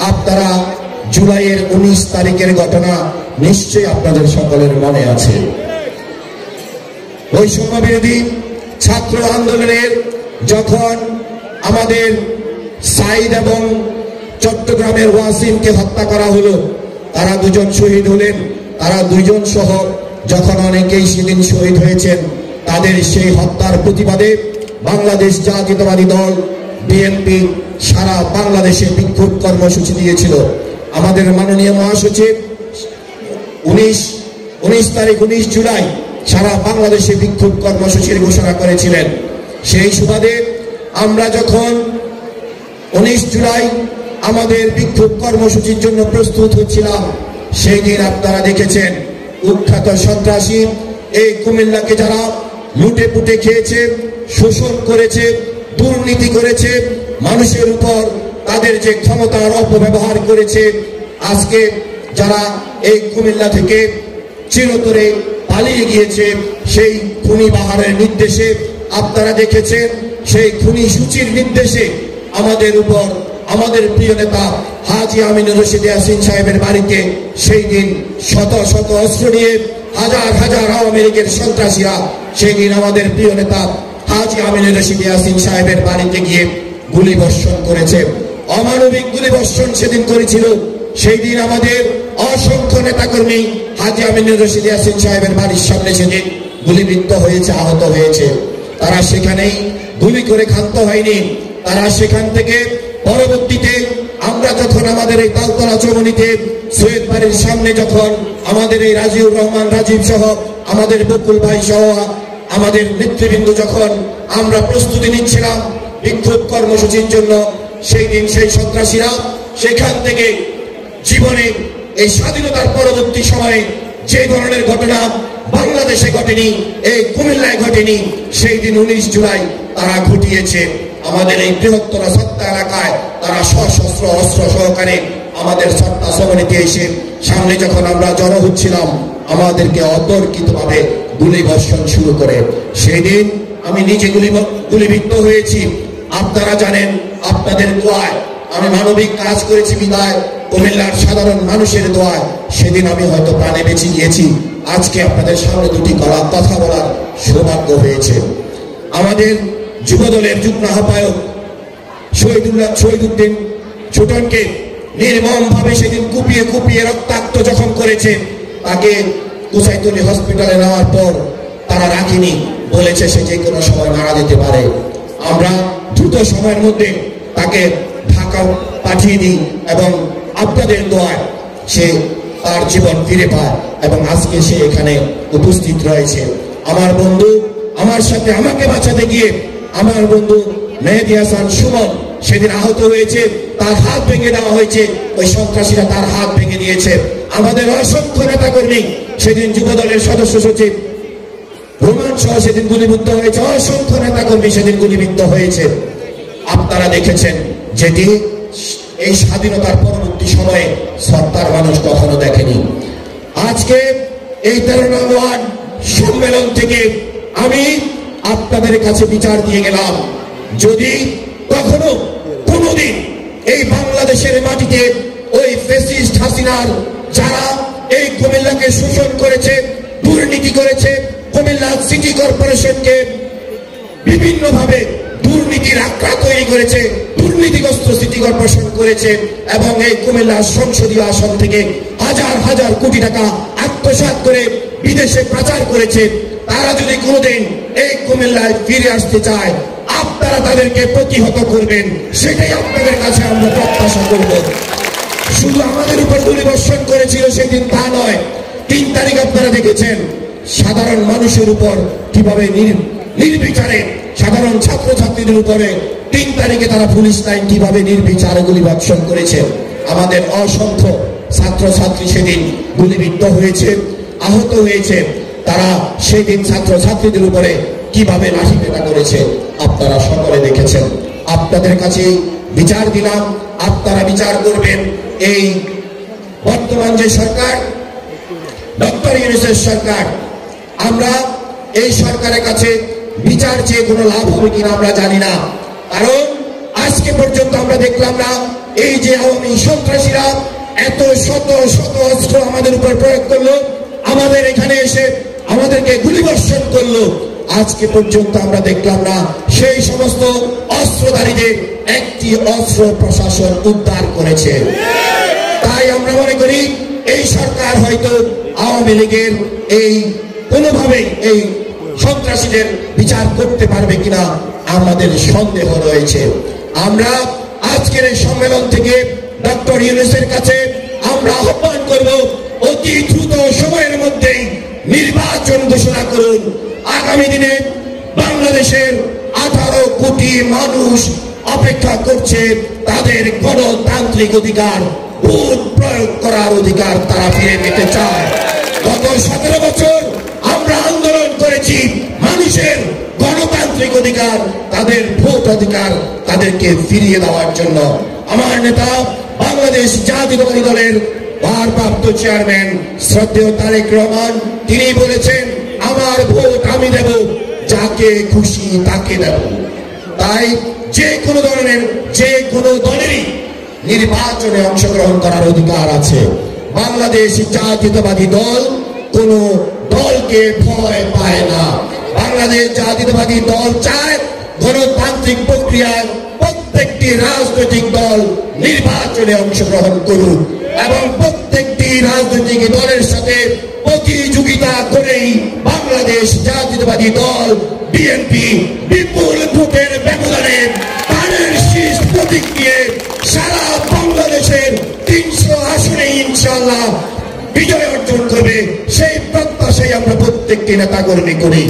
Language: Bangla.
আপনারা জুলাইয়ের 19 তারিখের ঘটনা নিশ্চয়ই আপনাদের সকলের মনে আছে। বৈষম্য বিরোধী ছাত্র আন্দোলনের যখন আমাদের সাইদ এবং চট্টগ্রামের ওয়াসিমকে হত্যা করা হলো, তারা দুজন শহীদ হলেন। তারা দুইজন সহ যখন অনেকেই সেদিন শহীদ হয়েছেন, তাদের সেই হত্যার প্রতিবাদে বাংলাদেশ জাতীয়তাবাদী দল বিএনপি সারা বাংলাদেশে বিক্ষোভ কর্মসূচি দিয়েছিল। আমাদের মাননীয় মহাসচিব 19 জুলাই সারা বাংলাদেশে বিক্ষোভ কর্মসূচির ঘোষণা করেছিলেন। সেই সুবাদে আমরা যখন 19 জুলাই আমাদের বিক্ষোভ কর্মসূচির জন্য প্রস্তুত হচ্ছিলাম, সেই দিন আপনারা দেখেছেন কুখ্যাত সন্ত্রাসী এই কুমিল্লাকে যারা লুটে পুটে খেয়েছে, শোষণ করেছে, দুর্নীতি করেছে, মানুষের উপর তাদের যে ক্ষমতার অপব্যবহার করেছে, আজকে যারা এই কুমিল্লা থেকে চিরতরে পালিয়ে গিয়েছে, সেই খুনি বাহারের নির্দেশে আপনারা দেখেছেন, সেই খুনি সূচির নির্দেশে আমাদের উপর আমাদের প্রিয় নেতা হাজী আমিনুর রশিদ ইয়াসিন সাহেবের বাড়িতে সেই দিন শত শত অস্ত্র নিয়ে হাজার হাজার আওয়ামী লীগের সন্ত্রাসীরা সেই দিন আমাদের প্রিয় নেতা হাজী আমিনুর রশিদ ইয়াসিন সাহেবের বাড়িতে গিয়ে গুলি বর্ষণ করেছে। অমানবিক গুলি বর্ষণ সেদিন করেছিল। সেই দিন আমাদের অসংখ্য নেতাকর্মী হাজী আমিনুর রশিদ ইয়াসিন সাহেবের বাড়ির সামনে সেদিন গুলিবিদ্ধ হয়েছে, আহত হয়েছে। তারা সেখানেই গুলি করে ক্ষান্ত হয়নি। তারা সেখান থেকে পরবর্তীতে আমরা যখন আমাদের এই তালতলা চৌমুহনীতে সৈয়দ বাড়ির সামনে যখন আমাদের এই রাজিউর রহমান রাজীব সহ আমাদের বকুল ভাই সহ আমাদের নেতৃবৃন্দ যখন আমরা প্রস্তুতি নিচ্ছিলাম বিক্ষোভ কর্মসূচির জন্য, সেই দিন সেই সন্ত্রাসীরা সেখান থেকে জীবনে এই স্বাধীনতার পরবর্তী সময়ে যে ধরনের ঘটনা বাংলাদেশে ঘটেনি, এই কুমিল্লায় ঘটেনি, সেই দিন 19 জুলাই তারা ঘটিয়েছে। আমাদের এই বৃহত্তর সত্তা এলাকায় তারা সশস্ত্র অস্ত্র সহকারে আমাদের সত্তা চৌমুহনীতে এসে সামনে যখন আমরা জড়ো হচ্ছিলাম, আমাদেরকে অতর্কিতভাবে গুলি বর্ষণ শুরু করে। সেই দিন আমি নিজে গুলিবিদ্ধ হয়েছি। আপনারা জানেন, আপনাদের দোয়ায় আমি মানবিক কাজ করেছি বিদায়, কুমিল্লার সাধারণ মানুষের দোয়ায় সেদিন আমি হয়তো প্রাণে বেঁচে গিয়েছি। আজকে আপনাদের সামনে দুটি কথা বলার সৌভাগ্য হয়েছে। আমাদের যুবদলের যুগ্ম আহ্বায়ক শহীদুদ্দিন ছোটনকে নির্মম ভাবে সেদিন কুপিয়ে কুপিয়ে রক্তাক্ত জখম করেছে। তাকে কুসাইতলী হসপিটালে নেওয়ার পর তারা রাখিনি, বলেছে সে যে কোনো সময় মারা যেতে পারে। আমরা দ্রুত সময়ের মধ্যে তাকে ঢাকা পাঠিয়ে দিই এবং আপনাদের দোয়ায় সে তার জীবন ফিরে পায় এবং আজকে সে এখানে উপস্থিত রয়েছে। আমার বন্ধু আমার সাথে আমাকে বাঁচাতে গিয়ে আমার বন্ধু মেহেদী হাসান সুমন সেদিন আহত হয়েছে, তার হাত ভেঙে দেওয়া হয়েছে, ওই সন্ত্রাসীরা তার হাত ভেঙে দিয়েছে। আমাদের অসংখ্য নেতাকর্মী সেদিন যুবদলের সদস্য সচিব রোমান সহ সেদিন গুলিবিদ্ধ হয়েছে, অসংখ্য নেতাকর্মী সেদিন গুলিবিদ্ধ হয়েছে। আপনারা দেখেছেন যেটি এই স্বাধীনতার পরবর্তী সময়ে সত্তার মানুষ কখনো দেখেনি। আজকে এই 13 নং ওয়ার্ড সম্মেলন থেকে আমি আপনাদের কাছে বিচার দিয়ে গেলাম, যদি কখনো কোনোদিন এই বাংলাদেশের মাটিতে ওই ফ্যাসিস্ট হাসিনার যারা এই কুমিল্লাকে শোষণ করেছে, দুর্নীতি করেছে, কুমিল্লা সিটি কর্পোরেশনকে বিভিন্নভাবে দুর্নীতির আখড়া তৈরি করেছে, দুর্নীতিগ্রস্ত সিটি কর্পোরেশন করেছে এবং এই কুমিল্লা সংসদীয় আসন থেকে হাজার হাজার কোটি টাকা আত্মসাৎ করে বিদেশে পাচার করেছে, তারা যদি কোনোদিন এই কুমিল্লায় ফিরে আসতে চায়, আপনারা তাদেরকে প্রতিহত করবেন, সেটাই আপনাদের কাছে আমরা প্রত্যাশা করব। শুধু আমাদের উপর গুলিবর্ষণ করেছিল সেদিন তা নয়, 3 তারিখ আপনারা দেখেছেন সাধারণ মানুষের উপর কিভাবে নির্বিচারে সাধারণ ছাত্রছাত্রীদের উপরে 3 তারিখে তারা পুলিশ লাইন কিভাবে নির্বিচারে গুলিবর্ষণ করেছে। আমাদের অসংখ্য ছাত্রছাত্রী সেদিন গুলিবিদ্ধ হয়েছে, আহত হয়েছে। তারা সেদিন ছাত্রছাত্রীদের উপরে কিভাবে লাঠিপেটা করেছে আপনারা সকলে দেখেছেন। আপনাদের কাছে বিচার দিলাম, আপনারা বিচার করবেন। এই বর্তমান যে সরকার, ডক্টর ইউনূসের সরকার, আমরা এই সরকারের কাছে বিচার চেয়ে কোনো লাভ হবে কিনা আমরা জানি না, কারণ আজকে পর্যন্ত আমরা দেখলাম না এই যে আওয়ামী সন্ত্রাসী এত শত শত অস্ত্র আমাদের উপর প্রয়োগ করলো, আমাদের এখানে এসে আমাদেরকে গুলিবর্ষণ করলো। আজকে পর্যন্ত আমরা দেখলাম না সেই সমস্ত অস্ত্রধারীদের একটি অস্ত্র প্রশাসন উদ্ধার করেছে। তাই আমরা মনে করি এই সরকার হয়তো আওয়ামী লীগের এই কোনোভাবেই এই সন্ত্রাসীদের বিচার করতে পারবে কিনা আমাদের সন্দেহ রয়েছে। আমরা আজকের এই সম্মেলন থেকে ডক্টর ইউনূসের কাছে আমরা আহ্বান করব, অতি দ্রুত সময়ের মধ্যেই নির্বাচন ঘোষণা করুন। আগামী দিনে বাংলাদেশের 18 কোটি মানুষ অপেক্ষা করছে, তাদের গণতান্ত্রিক অধিকার, ভোট প্রয়োগ করার অধিকার তারা ফিরে পেতে চায়। গত 17 বছর আমরা আন্দোলন করেছি মানুষের গণতান্ত্রিক অধিকার, তাদের ভোট অধিকার তাদেরকে ফিরিয়ে দেওয়ার জন্য। আমার নেতা বাংলাদেশ জাতীয়তাবাদী দলের ভারপ্রাপ্ত চেয়ারম্যান শ্রদ্ধেয় তারেক রহমান, তিনি বলেছেন আমার ভোট আমি দেব, যাকে খুশি তাকে দেব। তাই যে কোনো ধরনের যে কোনো দলেরই নির্বাচনে অংশগ্রহণ করার অধিকার আছে। বাংলাদেশ জাতীয়তাবাদী দল কোন দলকে ভয় পায় না। বাংলাদেশ জাতীয়তাবাদী দল চায় গণতান্ত্রিক প্রক্রিয়ায় প্রত্যেকটি রাজনৈতিক দল নির্বাচনে অংশগ্রহণ করুক এবং প্রত্যেকটি রাজনৈতিক দলের সাথে প্রতিযোগিতা করেই বাংলাদেশ জাতীয়তাবাদী দল বিএনপি বিপুল ভোটের ব্যবধানে ধানের শীষ প্রতীক দিয়ে সারা বাংলাদেশের 300 আসনে ইনশাআল্লাহ বিজয় অর্জন করবে। সেই প্রত্যাশাই আমরা প্রত্যেকটি নেতাকর্মী করি।